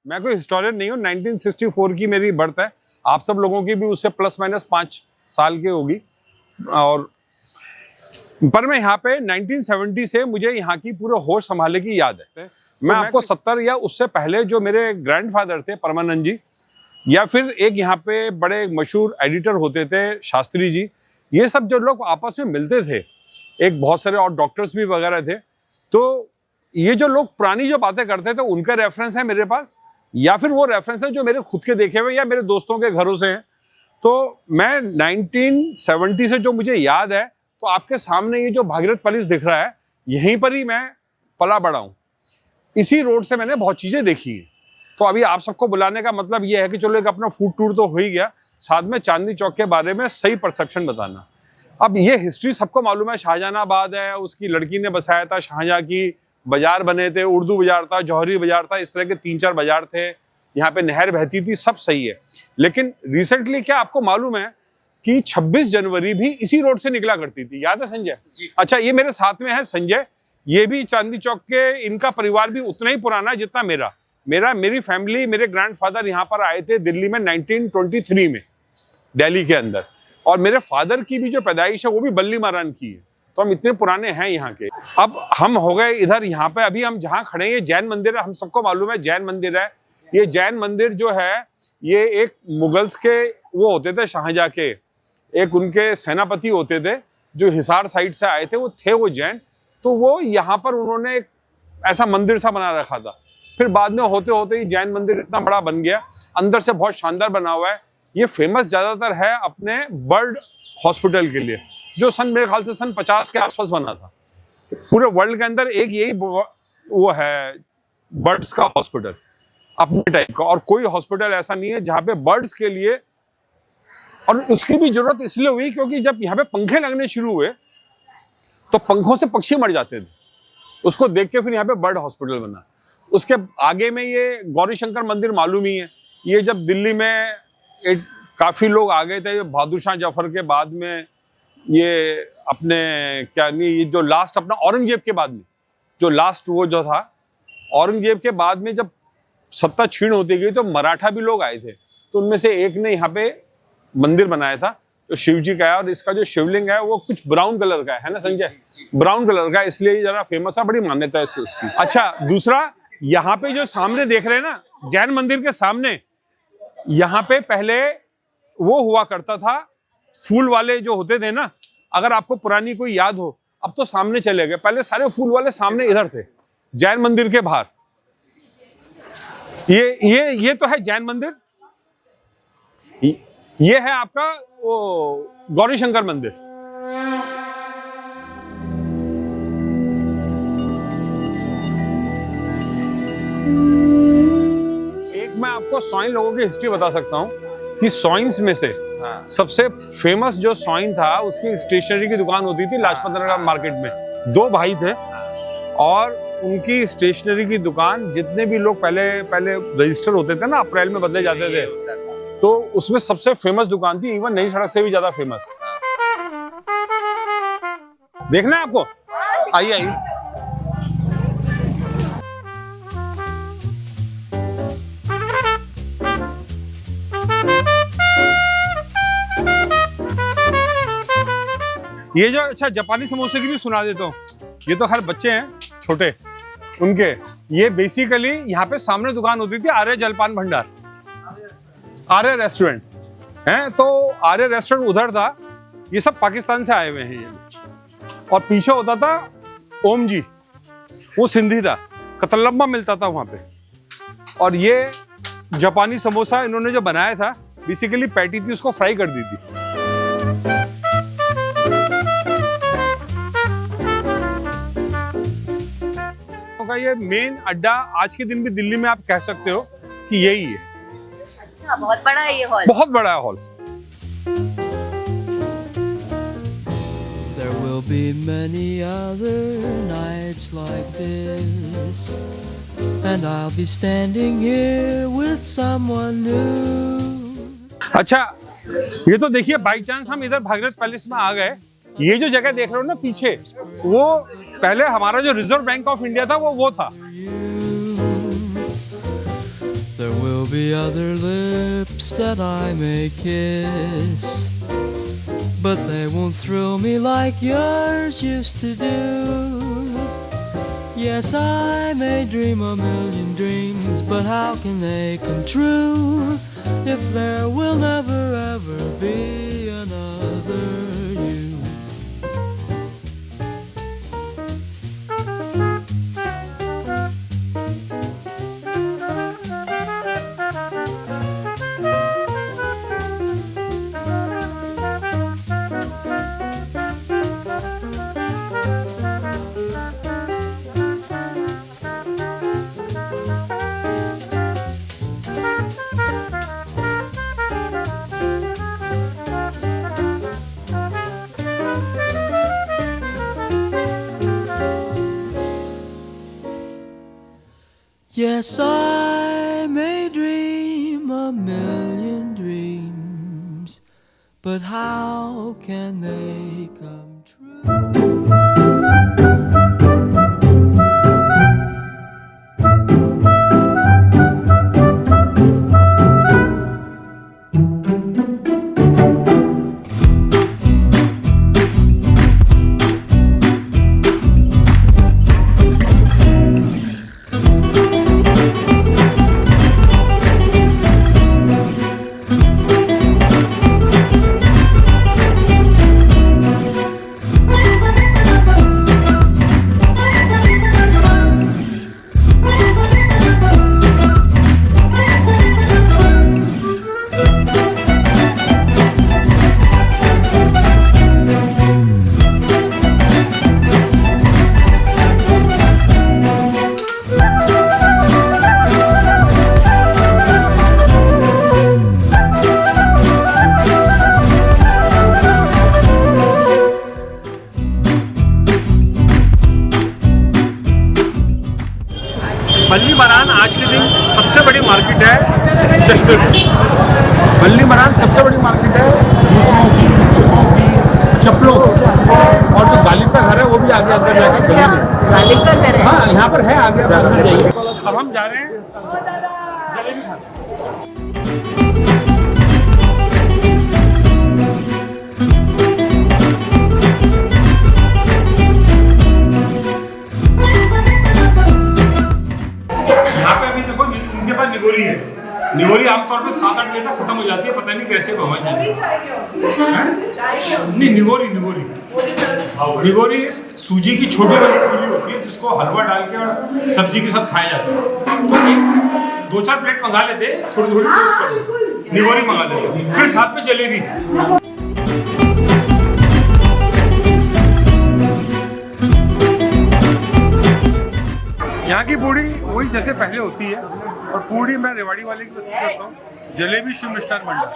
मैं कोई हिस्टोरियन नहीं हूँ। 1964 की मेरी बर्थ है, आप सब लोगों की भी उससे प्लस माइनस 5 साल की होगी। और पर मैं यहाँ पे 1970 से मुझे यहाँ की पूरे होश संभालने की याद है। मैं आपको 70 या उससे पहले जो मेरे ग्रैंडफादर थे परमानंद जी, या फिर एक यहाँ पे बड़े मशहूर एडिटर होते थे शास्त्री जी, ये सब जो लोग आपस में मिलते थे, एक बहुत सारे और डॉक्टर्स भी वगैरह थे, तो ये जो लोग पुरानी जो बातें करते थे उनका रेफरेंस है मेरे पास, या फिर वो रेफरेंस है जो मेरे खुद के देखे हुए या मेरे दोस्तों के घरों से हैं। तो मैं 1970 से जो मुझे याद है, तो आपके सामने ये जो भागीरथ पैलेस दिख रहा है, यहीं पर ही मैं पला बड़ा हूँ। इसी रोड से मैंने बहुत चीजें देखी है। तो अभी आप सबको बुलाने का मतलब ये है कि चलो एक अपना फूड टूर तो हो ही गया, साथ में चांदनी चौक के बारे में सही परसेप्शन बताना। अब ये हिस्ट्री सबको मालूम है, शाहजहानाबाद है, उसकी लड़की ने बसाया था, शाहजहां की बाजार बने थे, उर्दू बाजार था, जौहरी बाजार था, इस तरह के 3-4 बाजार थे, यहाँ पे नहर बहती थी, सब सही है। लेकिन रिसेंटली क्या आपको मालूम है कि 26 जनवरी भी इसी रोड से निकला करती थी, याद है संजय? अच्छा, ये मेरे साथ में है संजय, ये भी चांदनी चौक के, इनका परिवार भी उतना ही पुराना है जितना मेरी फैमिली, मेरे ग्रैंडफादर यहाँ पर आए थे दिल्ली में 1923 में, दिल्ली के अंदर। और मेरे फादर की भी जो पैदाइश है वो भी बल्ली मारान की है, तो हम इतने पुराने हैं यहाँ के। अब हम हो गए इधर, यहाँ पे अभी हम जहाँ खड़े हैं ये जैन मंदिर है, हम सबको मालूम है जैन मंदिर है। ये जैन मंदिर जो है ये एक मुगल्स के वो होते थे, शाहजहां के एक उनके सेनापति होते थे जो हिसार साइड से आए थे, वो जैन। तो वो यहाँ पर उन्होंने एक ऐसा मंदिर सा बना रखा था। फिर बाद में होते होते ही जैन मंदिर इतना बड़ा बन गया, अंदर से बहुत शानदार बना हुआ है। ये फेमस ज्यादातर है अपने बर्ड हॉस्पिटल के लिए, जो मेरे ख्याल से सन 50 के आसपास बना था। पूरे वर्ल्ड के अंदर एक यही वो है बर्ड्स का हॉस्पिटल अपने टाइप का, और कोई हॉस्पिटल ऐसा नहीं है जहाँ पे बर्ड्स के लिए। और उसकी भी जरूरत इसलिए हुई क्योंकि जब यहाँ पे पंखे लगने शुरू हुए तो पंखों से पक्षी मर जाते थे, उसको देख के फिर यहाँ पे बर्ड हॉस्पिटल बना। उसके आगे में ये गौरी शंकर मंदिर मालूम ही है, ये जब दिल्ली में काफी लोग आ गए थे बहादुर शाह जफर के बाद में, ये अपने क्या नहीं, ये जो लास्ट अपना औरंगजेब के बाद में जो लास्ट वो जो था, औरंगजेब के बाद में जब सत्ता छीन होती गई तो मराठा भी लोग आए थे, तो उनमें से एक ने यहाँ पे मंदिर बनाया था जो शिव जी का है। और इसका जो शिवलिंग है वो कुछ ब्राउन कलर का है ना संजय? ब्राउन कलर का, इसलिए जरा फेमस है, बड़ी मान्यता है उसकी। अच्छा, दूसरा यहाँ पे जो सामने देख रहे हैं ना, जैन मंदिर के सामने, यहाँ पे पहले वो हुआ करता था, फूल वाले जो होते थे ना, अगर आपको पुरानी कोई याद हो, अब तो सामने चले गए, पहले सारे फूल वाले सामने इधर थे जैन मंदिर के बाहर। ये तो है जैन मंदिर, ये है आपका वो गौरी शंकर मंदिर। एक मैं आपको सोइन लोगों की हिस्ट्री बता सकता हूँ कि सोइन्स में से सबसे फेमस जो सोइन था, उसकी स्टेशनरी की दुकान होती थी लाजपत नगर मार्केट में। 2 भाई थे और उनकी स्टेशनरी की दुकान, जितने भी लोग पहले रजिस्टर होते थे ना, अप्रैल में बदले जाते थे, तो उसमें सबसे फेमस दुकान थी, इवन नई सड़क से भी ज्यादा फेमस। देखना है आपको? आइए। ये जो, अच्छा, जापानी समोसे की भी सुना देता हूँ। ये तो खैर बच्चे हैं छोटे उनके, ये बेसिकली यहाँ पे सामने दुकान होती थी आर्य जलपान भंडार, आर्य रेस्टोरेंट है, तो आर्य रेस्टोरेंट उधर था। ये सब पाकिस्तान से आए हुए हैं ये। और पीछे होता था ओम जी, वो सिंधी था, कतलम्मा मिलता था वहां पे। और ये जापानी समोसा इन्होंने जो बनाया था, बेसिकली पैटी थी, उसको फ्राई कर दी थी। का ये मेन अड्डा आज के दिन भी दिल्ली में आप कह सकते हो कि यही है। अच्छा, बहुत बड़ा है ये हॉल। बहुत बड़ा है hall. There will be many other nights like this, and I'll be standing here with someone new. अच्छा, ये तो देखिए बाई चांस हम इधर भागीरथ पैलेस में आ गए। ये जो जगह देख रहे हो ना पीछे, वो पहले हमारा जो रिजर्व बैंक ऑफ इंडिया था वो था। There'll be other lips that I may kiss, but they won't thrill me like yours used to do. Yes, I may dream a million dreams, but how can they come true if there will never ever be another you? Yes, I may dream a million dreams, but how can they come true? बल्ली मरान आज के दिन सबसे बड़ी market है चश्मे में। बल्ली मरान सबसे बड़ी मार्केट है जूतों की, चप्पलों और जो गालिब का घर है वो भी आगे अंदर जाकर गली में। गालिब का घर है? हाँ, यहाँ पर है आगे जाइए। अब हम जा रहे हैं जलेबी खाने। निगोरी है। निगोरी आमतौर पे 7-8 बजे तक खत्म हो जाती है, पता नहीं कैसे भवन नहीं। निगोरी सूजी की छोटी वाली पूरी होती है जिसको हलवा डाल के और सब्जी के साथ खाया जाता है। तो 2-4 प्लेट मंगा लेते, थोड़ी टेस्ट कर निगोरी मंगा लेते, फिर साथ में जलेबी। यहाँ की पूड़ी वही जैसे पहले होती है, और पूड़ी मैं रेवाड़ी वाले की पसंद करता हूँ। जलेबी शिव मिष्ठान भंडार,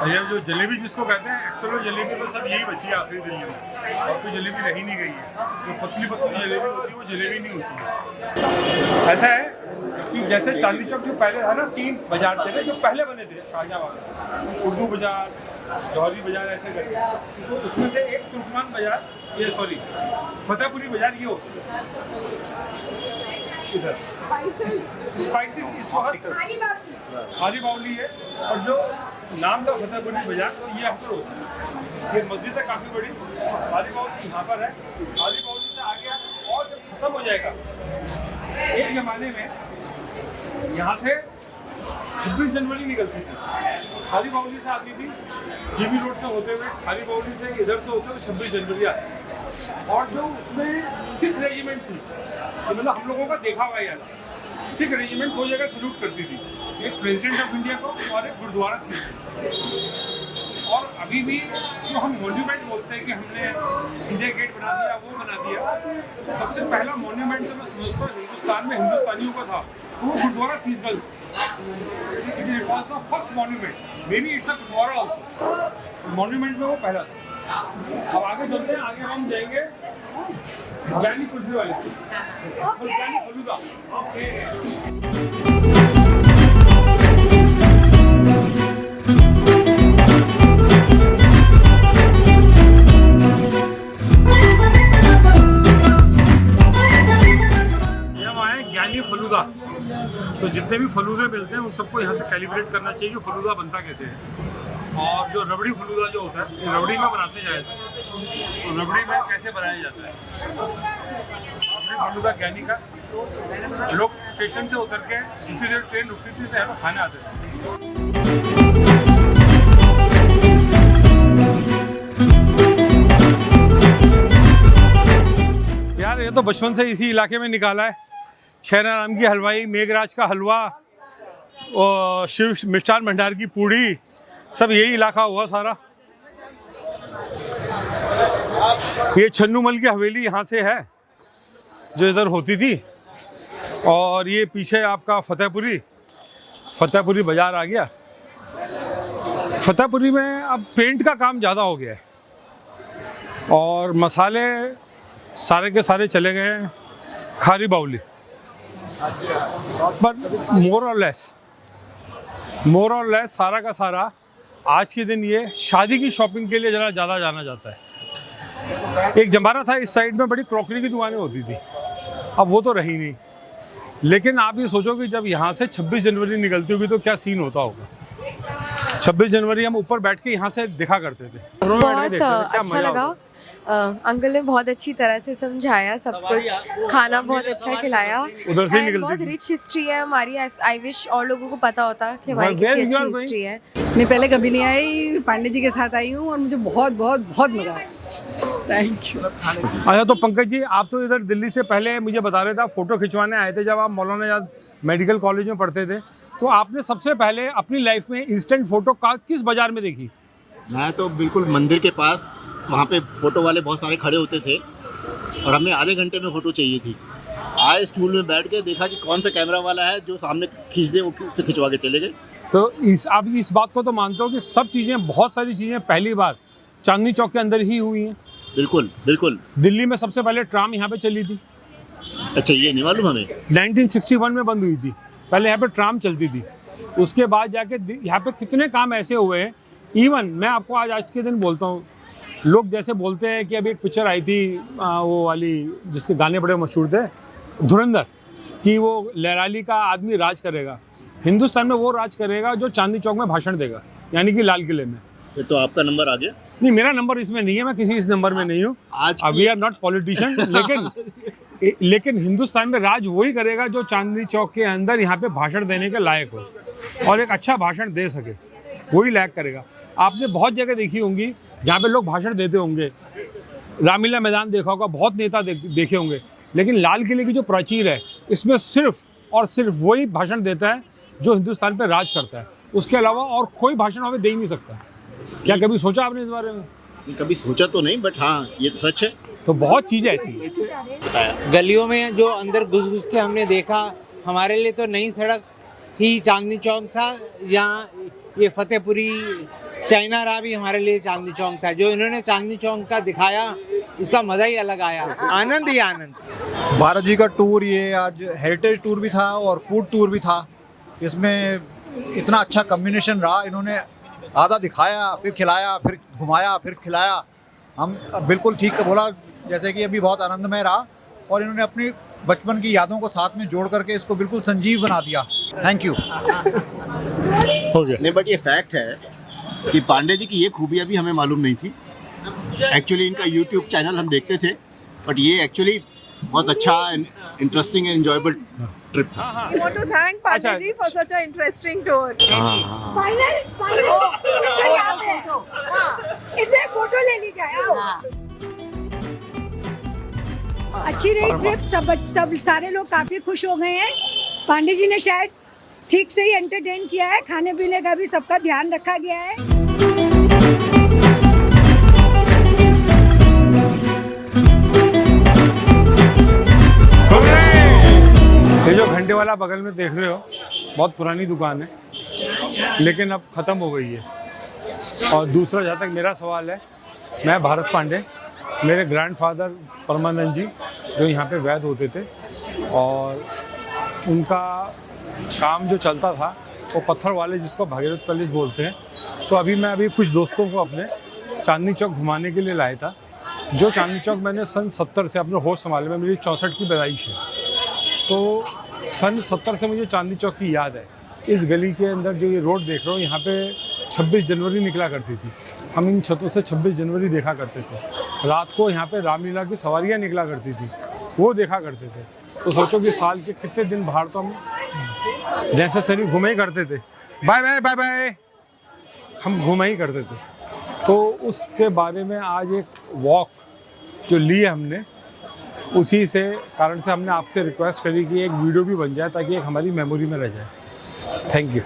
ये जो जलेबी जिसको कहते हैं, एक्चुअली जलेबी तो सब यही बची है आखिरी दिल्ली में, और कोई जलेबी रही नहीं गई है। जो पतली जलेबी होती है वो जलेबी नहीं होती है। ऐसा है कि जैसे चांदनी चौक जो पहले था ना, 3 बाजार थे जो पहले बने थे शाहजहां, उर्दू बाजार, जौहरी बाजार, ऐसे करके। तो उसमें से एक तुर्कमान बाजार, फतेहपुरी बाजार ये होता है। इधर स्पाइसेस इस वक्त खाली बाउली है, और जो नाम था फतेहपुरी बाजार, तो ये यहाँ पर होता है। ये मस्जिद है काफ़ी बड़ी, खाली बाउली यहाँ पर है। खाली बाउली से आगे और जब खत्म हो जाएगा, एक जमाने में यहाँ से 26 जनवरी निकलती थी, खाली बाउली से आती थी, जीबी रोड से होते हुए, खाली बाउली से इधर से होते हुए 26 जनवरी आती थी। और जो उसमें सिख रेजिमेंट थी, तो मतलब हम लोगों का देखा हुआ यार, सिख रेजिमेंट 2 जगह सल्यूट करती थी, एक प्रेसिडेंट ऑफ इंडिया को और एक गुरुद्वारा सिख। और अभी भी जो हम मॉन्यूमेंट बोलते हैं कि हमने इंडिया गेट बना दिया, वो बना दिया, सबसे पहला मॉन्यूमेंट जो मैं समझता हूँ हिंदुस्तान में हिंदुस्तानियों का था, तो वो Gurudwara Sisganj. It was the first monument, may be it's a gurudwara also. Monument में वो पहला था। अब आगे चलते हैं, आगे हम जाएंगे ज्ञानी कुल्फी वाले, ज्ञानी फलूदा। ज्ञानी फलूदा, तो जितने भी फलूदे मिलते हैं उन सबको यहाँ से कैलिब्रेट करना चाहिए कि फलूदा बनता कैसे है। और जो रबड़ी फलूदा जो होता है ये रबड़ी में बनाते जाए तो रबड़ी में कैसे बनाया जाता है। रबड़ी फलूदा ज्ञानी का लोग स्टेशन से उतर के जितनी देर ट्रेन रुकती थी तो खाने आते थे। यार ये तो बचपन से इसी इलाके में निकाला है। शहरा राम की हलवाई, मेघराज का हलवा और शिव मिष्ठान भंडार की पूड़ी, सब यही इलाका हुआ सारा। ये छन्नूमल की हवेली यहाँ से है जो इधर होती थी। और ये पीछे आपका फतेहपुरी बाजार आ गया। फतेहपुरी में अब पेंट का काम ज़्यादा हो गया है और मसाले सारे के सारे चले गए हैं खारी बाउली। पर मोर और लेस सारा का सारा आज के दिन ये शादी की शॉपिंग के लिए ज़्यादा जाना जाता है। एक जमाना था इस साइड में बड़ी क्रॉकरी की दुकानें होती थी, अब वो तो रही नहीं। लेकिन आप ये सोचो कि जब यहाँ से 26 जनवरी निकलती होगी तो क्या सीन होता होगा। 26 जनवरी हम ऊपर बैठ के यहाँ से देखा करते थे। बहुत अच्छा लगा। अंकल ने बहुत अच्छी तरह से समझाया सब कुछ, खाना बहुत अच्छा खिलाया। उधर से And निकलती बहुत थी। रिच हिस्ट्री है हमारी। आई विश और लोगों को पता होता कि हमारी Where कितनी you are अच्छी going? हिस्ट्री है। मैं पहले कभी नहीं आई, पांडे जी के साथ आई हूँ और मुझे बहुत बहुत बहुत मजा आया। Thank you. अच्छा तो पंकज जी, आप तो इधर दिल्ली से पहले मुझे बता रहे थे आप फोटो खिंचवाने आए थे जब आप मौलाना आजाद मेडिकल कॉलेज में पढ़ते थे। तो आपने सबसे पहले अपनी लाइफ में इंस्टेंट फोटो का किस बाजार में देखी? मैं तो बिल्कुल मंदिर के पास, वहाँ पे फ़ोटो वाले बहुत सारे खड़े होते थे और हमें आधे घंटे में फ़ोटो चाहिए थी। आए स्टूल में बैठ के देखा कि कौन सा कैमरा वाला है जो सामने खींच दे, वो से खिंचवा के चले गए। तो आप इस बात को तो मानते हो कि सब चीज़ें, बहुत सारी चीज़ें पहली बार चांदनी चौक के अंदर ही हुई हैं? बिल्कुल बिल्कुल। दिल्ली में सबसे पहले ट्राम यहाँ पे चली थी। अच्छा, ये नहीं मालूम हमें। 1961 में बंद हुई थी। पहले यहाँ पे ट्राम चलती थी। उसके बाद जाके यहाँ पे कितने काम ऐसे हुए हैं। इवन मैं आपको आज के दिन बोलता हूँ, लोग जैसे बोलते हैं कि अभी एक पिक्चर आई थी वो वाली जिसके गाने बड़े मशहूर थे, धुरंधर, कि वो लहराली का आदमी राज करेगा। हिंदुस्तान में वो राज करेगा जो चांदनी चौक में भाषण देगा, यानी कि लाल किले में। फिर तो आपका नंबर आ गया। नहीं, मेरा नंबर इसमें नहीं है, मैं किसी इस नंबर में नहीं हूँ। आज वी आर नॉट पॉलिटिशियन। लेकिन हिंदुस्तान में राज वही करेगा जो चांदनी चौक के अंदर यहाँ पे भाषण देने के लायक हो और एक अच्छा भाषण दे सके, वही लायक करेगा। आपने बहुत जगह देखी होंगी जहाँ पे लोग भाषण देते होंगे, रामलीला मैदान देखा होगा, बहुत नेता देखे होंगे, लेकिन लाल किले की जो प्राचीर है इसमें सिर्फ और सिर्फ वही भाषण देता है जो हिंदुस्तान पे राज करता है। उसके अलावा और कोई भाषण हमें दे ही नहीं सकता। क्या कभी सोचा आपने इस बारे में? कभी सोचा तो नहीं, बट हाँ ये तो सच है। तो बहुत चीज़ें ऐसी हैं। गलियों में जो अंदर घुस के हमने देखा, हमारे लिए तो नई सड़क ही चांदनी चौक था। यहाँ ये फतेहपुरी चाइना राह भी हमारे लिए चांदनी चौक था। जो इन्होंने चांदनी चौक का दिखाया, इसका मज़ा ही अलग आया। आनंद ही आनंद। भारत जी का टूर, ये आज हेरिटेज टूर भी था और फूड टूर भी था। इसमें इतना अच्छा कम्बिनेशन रहा। इन्होंने आधा दिखाया, फिर खिलाया, फिर घुमाया, फिर खिलाया। हम बिल्कुल ठीक बोला, जैसे कि अभी बहुत आनंदमय रहा और इन्होंने अपनी बचपन की यादों को साथ में जोड़ करके इसको बिल्कुल संजीव बना दिया। Thank you. नहीं, बट ये फैक्ट है कि पांडे जी की ये खूबियाँ भी हमें मालूम नहीं थी। एक्चुअली इनका यूट्यूब चैनल हम देखते थे, बट ये एक्चुअली बहुत अच्छा इंटरेस्टिंग एंड एंजॉयबल ट्रिप था। I want to thank Pandey ji for such an interesting tour. इधर फोटो ले ली जाए। अच्छी रही ट्रिप। सब सारे लोग काफी खुश हो गए हैं। पांडे जी ने शायद ठीक से ही एंटरटेन किया है। खाने पीने का भी सबका ध्यान रखा गया है। ये जो घंटे वाला बगल में देख रहे हो, बहुत पुरानी दुकान है, लेकिन अब ख़त्म हो गई है। और दूसरा, जहाँ तक मेरा सवाल है, मैं भारत पांडे, मेरे ग्रैंडफादर परमानंद जी जो यहाँ पे वैद होते थे, और उनका काम जो चलता था वो पत्थर वाले, जिसको भागीरथ पैलेस बोलते हैं। तो अभी कुछ दोस्तों को अपने चांदनी चौक घुमाने के लिए लाया था। जो चांदनी चौक मैंने सन 70 से अपने होश संभाले में, मेरी 64 की पैदाइश है। तो सन 70 से मुझे चांदनी चौक की याद है। इस गली के अंदर जो ये रोड देख रहे हो, यहाँ पे 26 जनवरी निकला करती थी। हम इन छतों से 26 जनवरी देखा करते थे। रात को यहाँ पे रामलीला की सवारियाँ निकला करती थी, वो देखा करते थे। तो सोचो कि साल के कितने दिन बाहर तो हम नेसेसरी घूमे ही करते थे। बाय बाय बाय बाय, हम घूमे ही करते थे। तो उसके बारे में आज एक वॉक जो ली है हमने, उसी से कारण से हमने आपसे रिक्वेस्ट करी कि एक वीडियो भी बन जाए ताकि एक हमारी मेमोरी में रह जाए। Thank you.